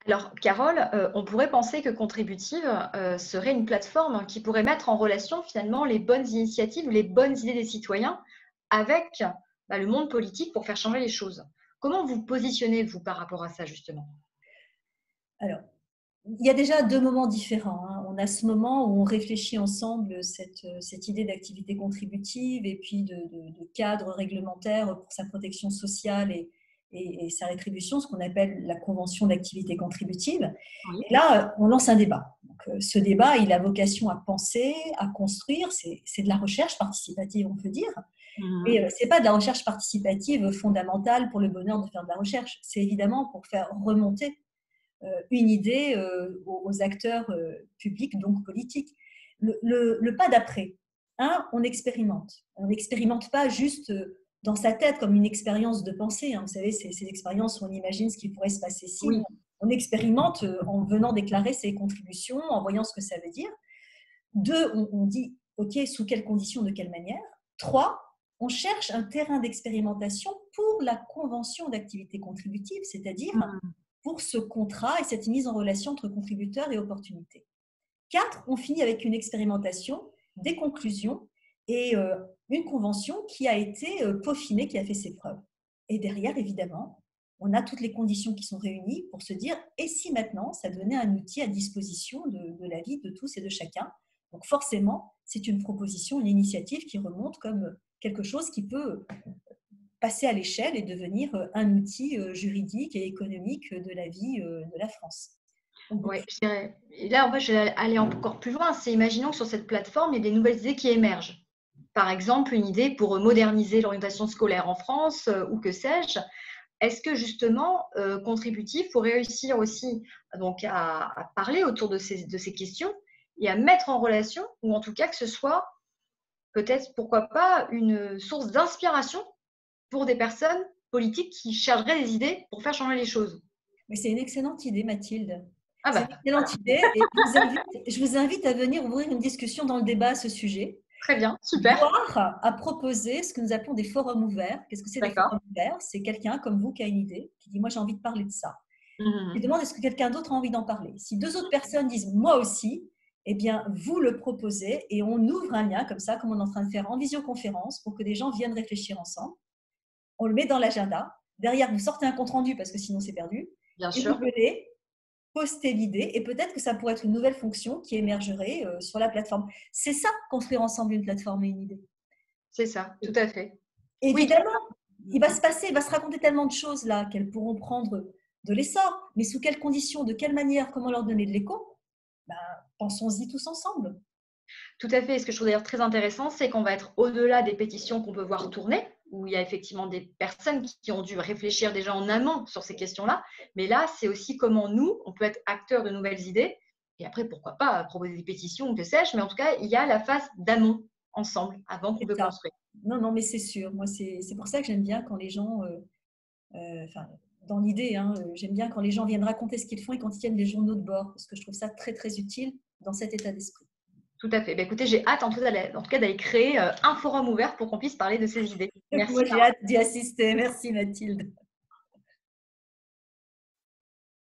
Alors, Carole, on pourrait penser que Contributive, serait une plateforme qui pourrait mettre en relation finalement les bonnes initiatives, les bonnes idées des citoyens avec, le monde politique pour faire changer les choses. Comment vous positionnez, vous, par rapport à ça, justement? Alors, il y a déjà 2 moments différents, hein. On a ce moment où on réfléchit ensemble cette idée d'activité contributive et puis de cadre réglementaire pour sa protection sociale et sa rétribution, ce qu'on appelle la convention d'activité contributive. Oui. Et là, on lance un débat. Donc, ce débat, il a vocation à penser, à construire. C'est de la recherche participative, on peut dire. Mmh. Mais ce n'est pas de la recherche participative fondamentale pour le bonheur de faire de la recherche. C'est évidemment pour faire remonter une idée aux acteurs publics, donc politiques. Le pas d'après, on expérimente. On n'expérimente pas juste dans sa tête comme une expérience de pensée. Vous savez, ces expériences où on imagine ce qui pourrait se passer si. Oui. On expérimente en venant déclarer ses contributions, en voyant ce que ça veut dire. 2, on dit, OK, sous quelles conditions, de quelle manière. 3, on cherche un terrain d'expérimentation pour la convention d'activité contributive, c'est-à-dire Mmh. pour ce contrat et cette mise en relation entre contributeurs et opportunités. 4, on finit avec une expérimentation, des conclusions et une convention qui a été peaufinée, qui a fait ses preuves. Et derrière, évidemment, on a toutes les conditions qui sont réunies pour se dire et si maintenant ça donnait un outil à disposition de la vie de tous et de chacun. Donc forcément, c'est une proposition, une initiative qui remonte comme quelque chose qui peut passer à l'échelle et devenir un outil juridique et économique de la vie de la France. Donc, Ouais, je dirais et là, en fait, je vais aller encore plus loin. C'est imaginons que sur cette plateforme, il y a des nouvelles idées qui émergent. Par exemple, une idée pour moderniser l'orientation scolaire en France, ou que sais-je. Est-ce que justement, Contributif pour réussir aussi donc à parler autour de ces questions et à mettre en relation ou en tout cas que ce soit peut-être, pourquoi pas, une source d'inspiration pour des personnes politiques qui chercheraient des idées pour faire changer les choses? mais c'est une excellente idée, Mathilde. Ah C'est une bah, excellente idée et je vous invite à venir ouvrir une discussion dans le débat à ce sujet, très bien, super, voire à proposer ce que nous appelons des forums ouverts. Qu'est-ce que c'est des d'accord. forums ouverts? C'est quelqu'un comme vous qui a une idée, qui dit moi j'ai envie de parler de ça. Je Mmh. demande est-ce que quelqu'un d'autre a envie d'en parler. Si 2 autres personnes disent moi aussi, eh bien vous le proposez et on ouvre un lien comme ça, comme on est en train de faire en visioconférence, pour que des gens viennent réfléchir ensemble. On le met dans l'agenda. Derrière, vous sortez un compte rendu parce que sinon c'est perdu. Bien Et vous sûr, venez poster l'idée et peut-être que ça pourrait être une nouvelle fonction qui émergerait sur la plateforme. C'est ça, construire ensemble une plateforme et une idée. c'est ça, tout à fait. Oui, Évidemment, il va mmh. se passer, il va se raconter tellement de choses là qu'elles pourront prendre de l'essor. Mais sous quelles conditions, de quelle manière, comment leur donner de l'écho? Ben, pensons-y tous ensemble. Tout à fait. Ce que je trouve d'ailleurs très intéressant, c'est qu'on va être au-delà des pétitions qu'on peut voir tourner, où il y a effectivement des personnes qui ont dû réfléchir déjà en amont sur ces questions-là. Mais là, c'est aussi comment nous, on peut être acteurs de nouvelles idées. Et après, pourquoi pas proposer des pétitions ou que sais-je. Mais en tout cas, il y a la phase d'amont ensemble, avant qu'on C'est peut ça. construire. Non, non, mais c'est sûr. Moi, c'est pour ça que j'aime bien quand les gens enfin, dans l'idée, j'aime bien quand les gens viennent raconter ce qu'ils font et quand ils tiennent des journaux de bord, parce que je trouve ça très, très utile dans cet état d'esprit. Tout à fait. Ben, écoutez, j'ai hâte en tout cas d'aller créer un forum ouvert pour qu'on puisse parler de ces idées. Merci, Moi, j'ai Carole. hâte d'y assister. Merci, Mathilde.